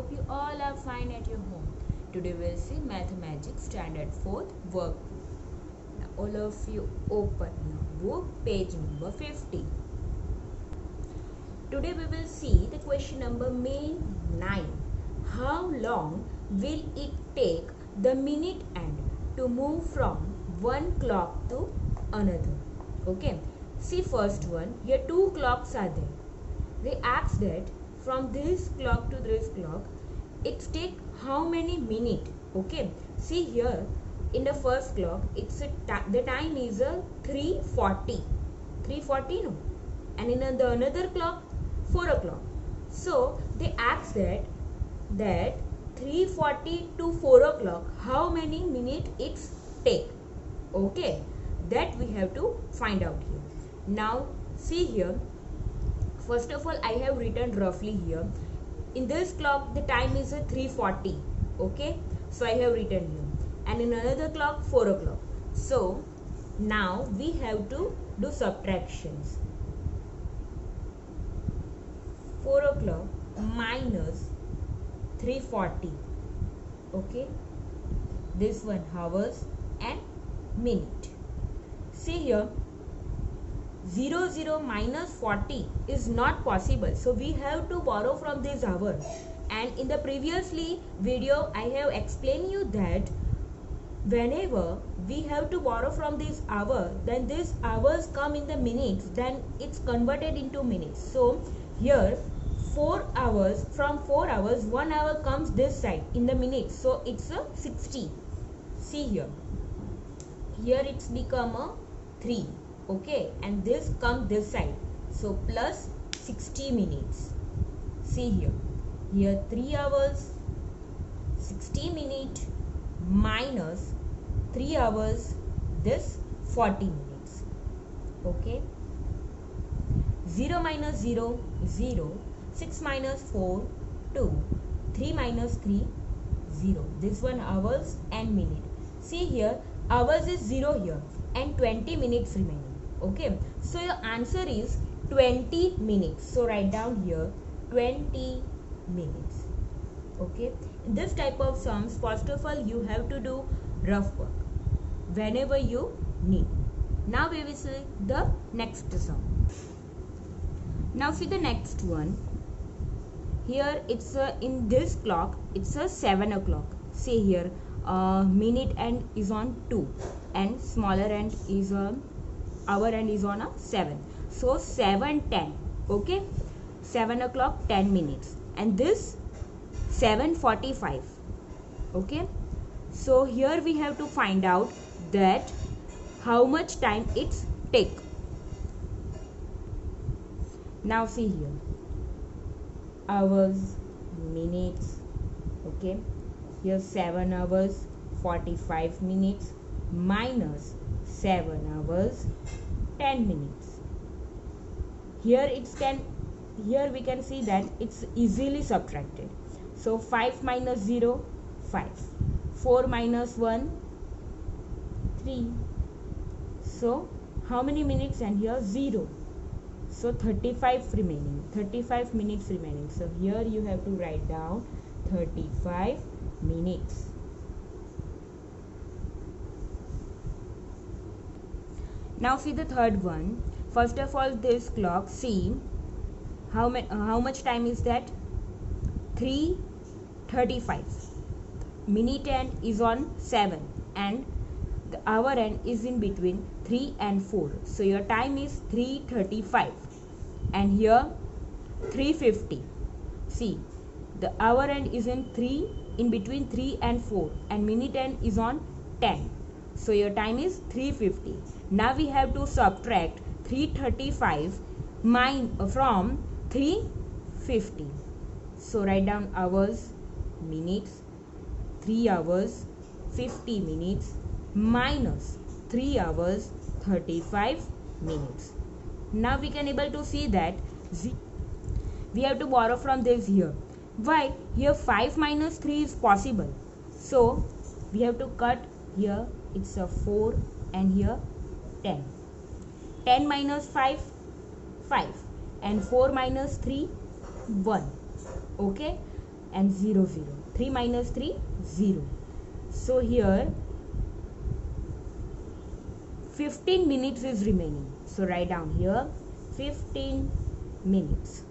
hope you all are fine at your home. Today we'll see Mathematics Standard 4th work. Now all of you open your book, page number 50. Today we will see the question number main 9. How long will it take the minute hand to move from one clock to another? Okay. See first one. Here two clocks are there. They ask that from this clock to this clock, it take how many minutes? Okay. See here in the first clock, it's the time is 3:40. 3:40 no, and in the another clock 4 o'clock. So they ask that 3:40 to 4 o'clock, how many minutes it take? Okay, that we have to find out here. Now see here. First of all, I have written roughly here. In this clock, the time is 3:40. Okay, so I have written here, and in another clock 4 o'clock. So now we have to do subtractions. 4 o'clock minus 3:40. Okay, this one hours and minute. See here, 00 minus 40 is not possible, so we have to borrow from this hour. And in the previously video I have explained you that whenever we have to borrow from this hour, then these hours come in the minutes, then it's converted into minutes. So here 4 hours, from 4 hours 1 hour comes this side in the minutes, so it's a 60. See here it's become a 3. Okay, and this comes this side, so plus 60 minutes. See here 3 hours 60 minutes minus 3 hours, this 40 minutes. Okay, 0 minus 0 is 0, 6 minus 4 2, 3 minus 3 0. This one hours and minute. See here, hours is 0 here and 20 minutes remaining. Okay, so your answer is 20 minutes. So write down here 20 minutes. Okay, in this type of sums, first of all you have to do rough work whenever you need. Now we will see the next sum. Now see the next one. Here it's in this clock it's a 7 o'clock. See here, minute end is on 2 and smaller end is on hour end is on a 7. So 7:10. Okay, 7 o'clock 10 minutes, and this 7:45. Okay, so here we have to find out that how much time it's take. Now see here, hours, minutes. Okay, here 7 hours 45 minutes minus 7 hours 10 minutes. Here we can see that it's easily subtracted. So 5 minus 0 5, 4 minus 1 3. So how many minutes? And here 0, so 35 remaining, 35 minutes remaining. So here you have to write down 35 minutes. Now see the third one. First of all, this clock, see how much time is that? 3:35. Minute end is on 7 and the hour end is in between 3 and 4. So your time is 3:35, and here 3:50. See, the hour end is in between 3 and 4, and minute end is on 10. So your time is 3:50. Now we have to subtract 3:35 from 3:50. So write down hours, minutes, 3 hours 50 minutes minus 3 hours 35 minutes. Now we can able to see that we have to borrow from this here. Why? Here 5 minus 3 is possible. So we have to cut here, it's a 4, and here 10. 10 minus 5 5, and 4 minus 3 1. Okay, and 0 0. 3 minus 3 0. So here 15 minutes is remaining. So write down here 15 minutes.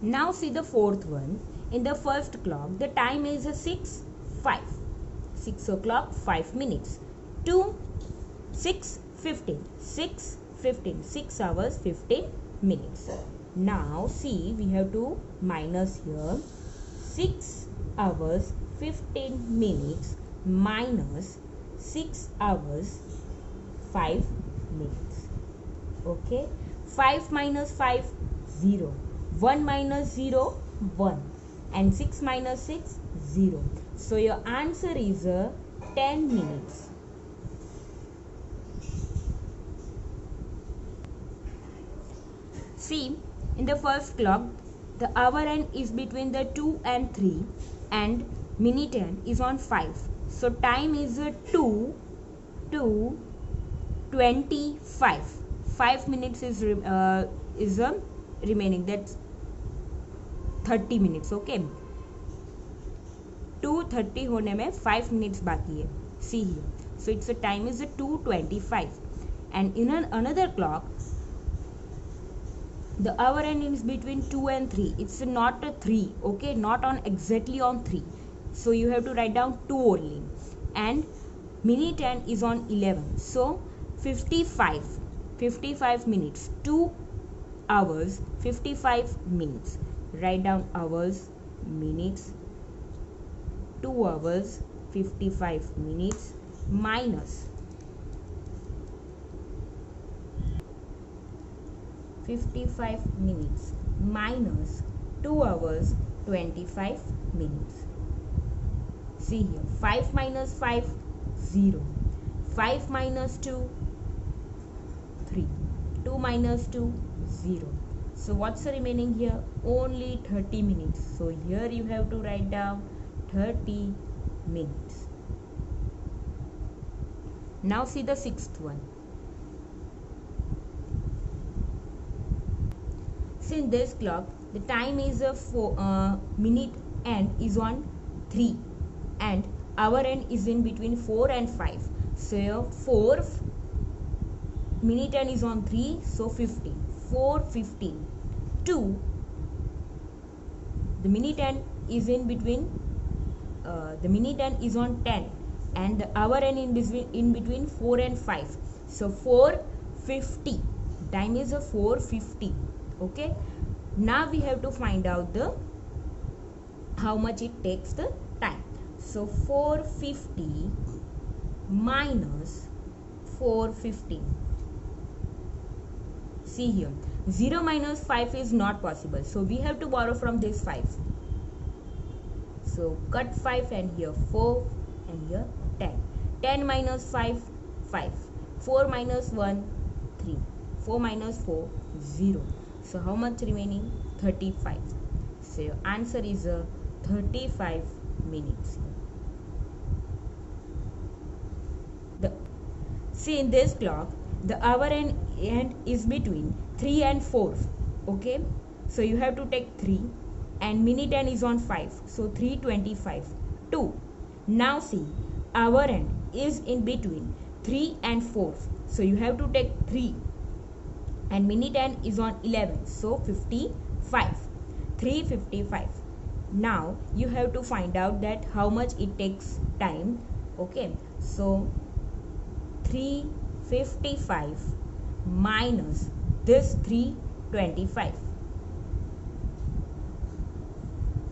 Now see the fourth one. In the first clock, the time is 6:05. 6 o'clock, 5 minutes. 2, 6, 15. 6, 15. 6 hours, 15 minutes. Now see, we have to minus here. 6 hours, 15 minutes minus 6 hours, 5 minutes. Okay. 5 minus 5, 0. 1 minus 0, 1. And 6 minus 6, 0. So your answer is 10 minutes. See, in the first clock, the hour end is between the 2 and 3 and minute end is on 5. So time is 2 to 25. 5 minutes is remaining. That's 30 minutes. Okay. 2:30 होने में 5 minutes बाकी है. See here. So its time is 2:25. And in another clock, the hour end is between 2 and 3. It's not a 3. Okay. Not on exactly on 3. So you have to write down 2 only. And minute end is on 11. So 55 minutes. 2 hours, 55 minutes. Write down hours, minutes. 2 hours, 55 minutes minus 55 minutes minus 2 hours, 25 minutes. See here, 5 minus 5, 0. 5 minus 2, 3. 2 minus 2, 0. So what's the remaining here? Only 30 minutes. So here you have to write down 30 minutes. Now see the sixth one. See in this clock, the time is minute end is on 3 and hour end is in between 4 and 5. So 4 minute end is on 3, so 15. 4:15. 2, the minute end is in between, the minute end is on 10 and the hour end in between 4 and 5. So 4:50. Time is 4:50. Okay. Now we have to find out how much it takes the time. So 4:50 minus 4:15. See here, 0 minus 5 is not possible. So we have to borrow from this 5. So cut 5 and here 4 and here 10. 10 minus 5, 5. 4 minus 1, 3. 4 minus 4, 0. So how much remaining? 35. So your answer is 35 minutes. See in this clock, the hour end is between 3 and 4. Okay. So you have to take 3 and minute end is on 5. So 3:25. 2. Now see, hour end is in between 3 and 4. So you have to take 3 and minute end is on 11. So 55. 3:55. Now you have to find out that how much it takes time. Okay. So 3:55 minus this 3:25.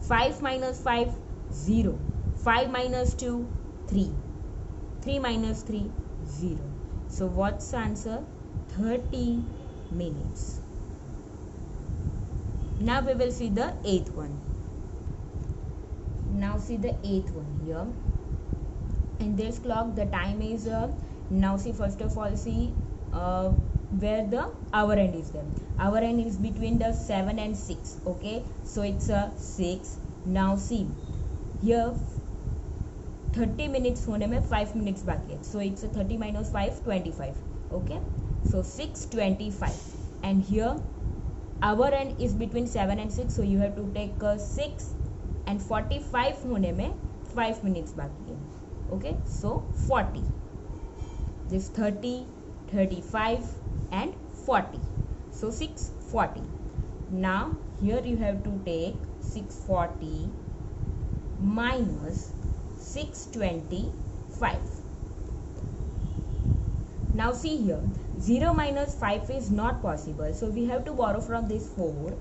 5 minus 5, 0. 5 minus 2, 3. 3 minus 3, 0. So what's the answer? 30 minutes. Now we will see the 8th one. Now see the 8th one here. In this clock, the time is now see, first of all, see where the hour end is there. Hour end is between the 7 and 6. Okay, so it's 6. Now see here 30 minutes होने में 5 minutes बाकी है. So it's 30 minus 5, 25. Okay, so 6:25. and here our n is between 7 and 6, so you have to take 6 and 45 होने में 5 minutes बाकी है. Okay, so 40, this 30, 35 and 40, so 640. Now here you have to take 640 minus 625. Now see here, 0 minus 5 is not possible, so we have to borrow from this 4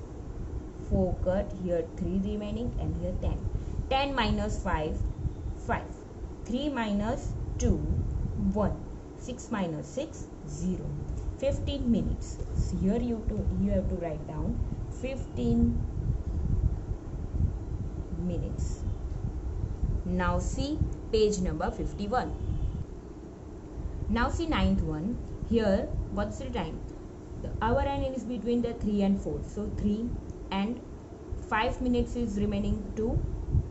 cut, here 3 remaining and here 10. 10 minus 5, 5. 3 minus 2, 1. 6 minus 6, 0. 15 minutes. So here you have to write down 15 minutes. Now see page number 51. Now see ninth one. Here what's the time? Our n is between the 3 and 4. So 3 and 5 minutes is remaining to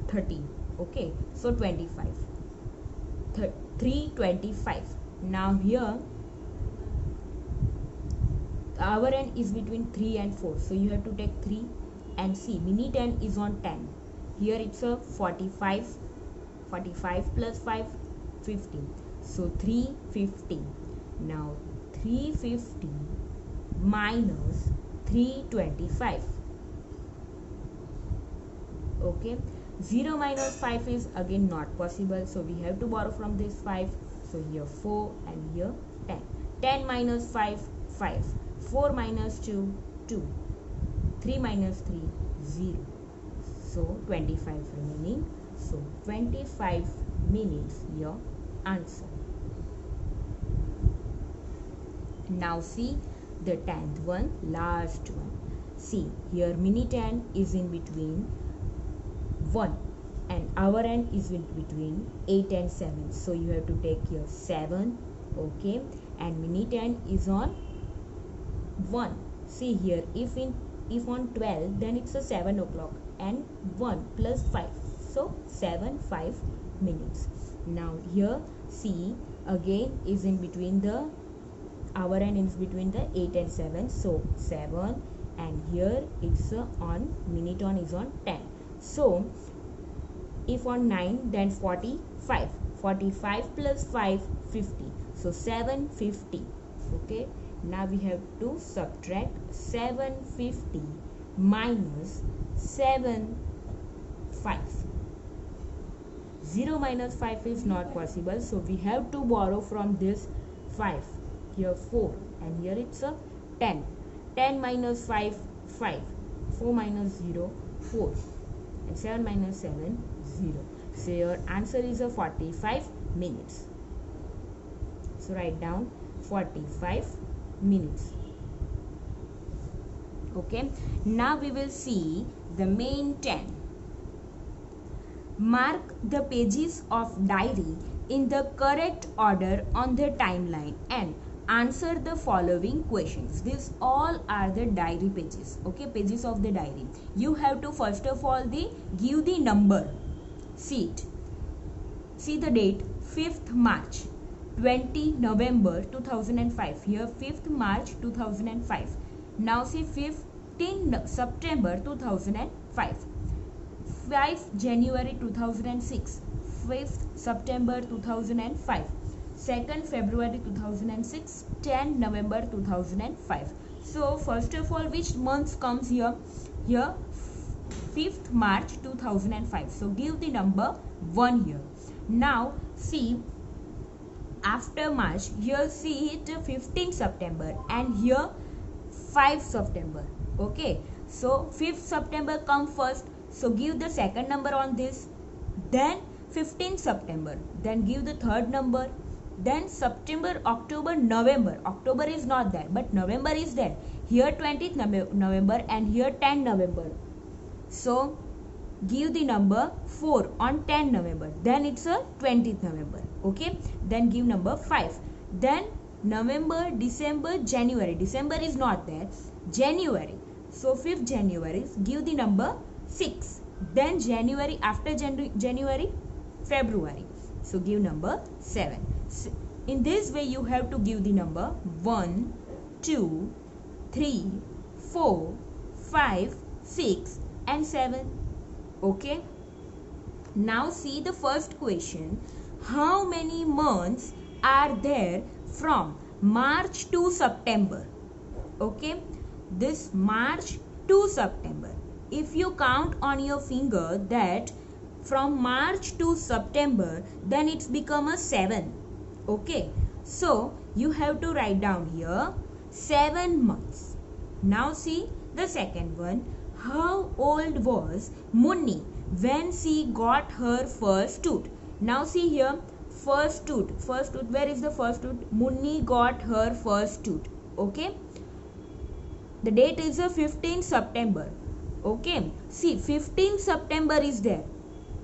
13. Okay, so 25. 3:25. Now here our n is between 3 and 4. So you have to take 3 and see minute n is on 10. Here it's a 45. 45 plus 5, 15. So 350. Now 350 minus 325. Okay, 0 minus 5 is again not possible, so we have to borrow from this 5. So here 4 and here 10. 10 minus 5, 5. 4 minus 2, 2. 3 minus 3, 0. So 25 remaining. So 25 minutes your answer. Now see the 10th one, last one. See here minute n is in between 1 and our n is in between 8 and 7. So you have to take here 7. Okay, and minute n is on 1. See here, if on 12, then it's a 7 o'clock and 1 plus 5. So 5 minutes. Now here see again is in between the our n is between the 8 and 7. So 7, and here it's on minute on is on 10. So if on 9, then 45. 45 plus 5, 50. So 750. Okay. Now we have to subtract 750 minus 75. 0 minus 5 is not possible, so we have to borrow from this 5. Here 4 and here it's a 10. 10 minus 5, 5. 4 minus 0, 4. And 7 minus 7, 0. So your answer is a 45 minutes. So write down 45 minutes. Okay. Now we will see the main 10. Mark the pages of diary in the correct order on the timeline and answer the following questions. These all are the diary pages. Okay, pages of the diary. You have to first of all give the number. See it. See the date, 5th March, 20 November 2005. Here 5th March 2005. Now see 15 September 2005. 5 January 2006. 5th September 2005. 2nd February 2006, 10 November 2005. So first of all, which month comes here? Here 5th March 2005. So give the number 1 here. Now see after March, here see it 15 September and here 5 September. Okay, so 5th September come first. So give the second number on this. Then 15 September. Then give the third number. Then September, October, November. October is not there, but November is there. Here 20th November and here 10 November. So give the number 4 on 10 November. Then it's a 20th November. Okay. Then give number 5. Then November, December, January. December is not there. January. So 5th January. Give the number 6. Then January, after January, February. So give number 7. So in this way you have to give the number 1, 2, 3, 4, 5, 6 and 7. Okay. Now see the first question. How many months are there from March to September? Okay. This March to September. If you count on your finger that from March to September, then it's become a 7. Okay. So you have to write down here 7 months. Now see the second one. How old was Munni when she got her first tooth? Now see here, first tooth. Where is the first tooth? Munni got her first tooth. Okay. The date is the 15th September. Okay. See, 15th September is there.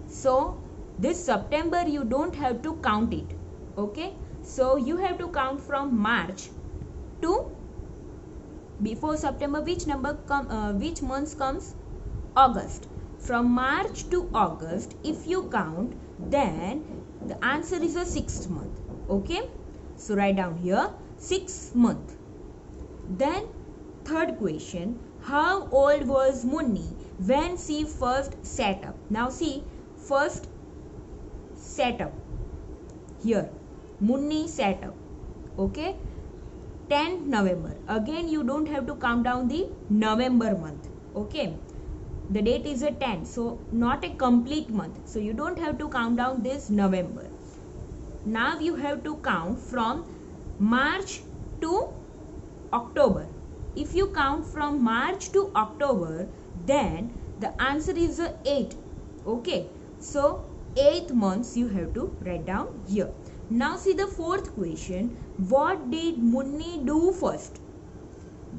So this September you don't have to count it. Okay. So you have to count from March to before September. Which month comes? August. From March to August, if you count, then the answer is the 6th month. Okay. So write down here 6th month. Then third question. How old was Munni when she first set up? Now see, first set up. Here, Munni set up. Okay. 10th November. Again, you don't have to count down the November month. Okay. The date is a 10. So, not a complete month. So, you don't have to count down this November. Now, you have to count from March to October. If you count from March to October, then the answer is 8. Okay. So, 8th months you have to write down here. Now see the fourth question. What did Munni do first?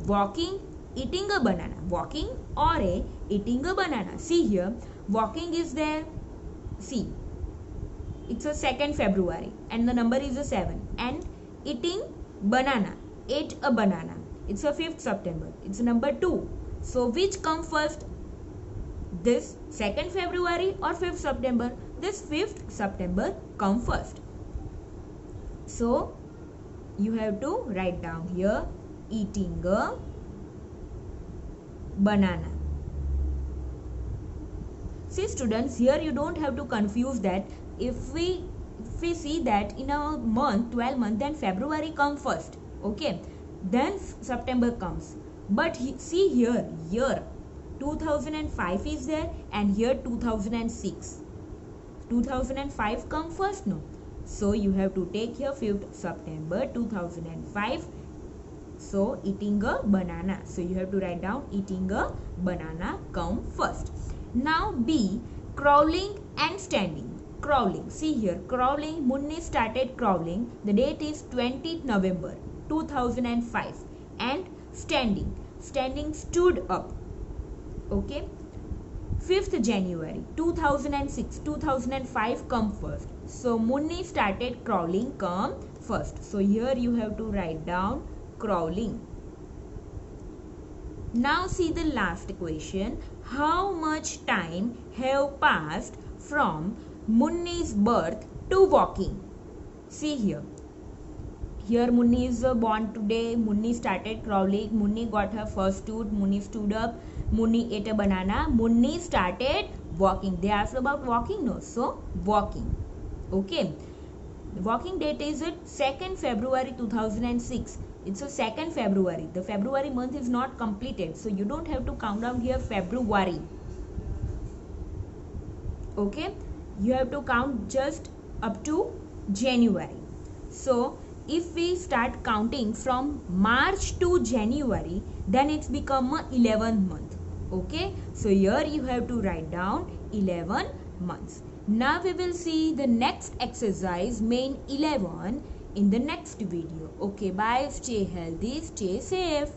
Walking, eating a banana. Walking or eating a banana. See here, walking is there. See, it's a 2nd February and the number is a 7. And eating banana, ate a banana. It's a 5th September. It's number 2. So which come first? This 2nd February or 5th September? This 5th September come first. So you have to write down here eating a banana. See students, here you don't have to confuse that. If we see that in a month, 12 month, then February come first. Okay. Then September comes. But see here, year 2005 is there and here 2006. 2005 come first? No. So you have to take here 5th September 2005. So eating a banana. So you have to write down eating a banana come first. Now B, crawling and standing. Crawling. See here, crawling. Munni started crawling. The date is 20th November 2005. And standing. Standing, stood up. Okay. 5th January 2006. 2005 come first. So Munni started crawling come first. So here you have to write down crawling. Now see the last question. How much time have passed from Munni's birth to walking? See here. Here Munni is born today. Munni started crawling. Munni got her first tooth. Munni stood up. Munni ate a banana. Munni started walking. They asked about walking? No. So walking. Okay. The walking date is 2nd February 2006. It's a 2nd February. The February month is not completed. So you don't have to count down here February. Okay. You have to count just up to January. So if we start counting from March to January, then it's become a 11th month. Okay. So here you have to write down 11 months. Now we will see the next exercise, main 11, in the next video. Okay, bye. Stay healthy, stay safe.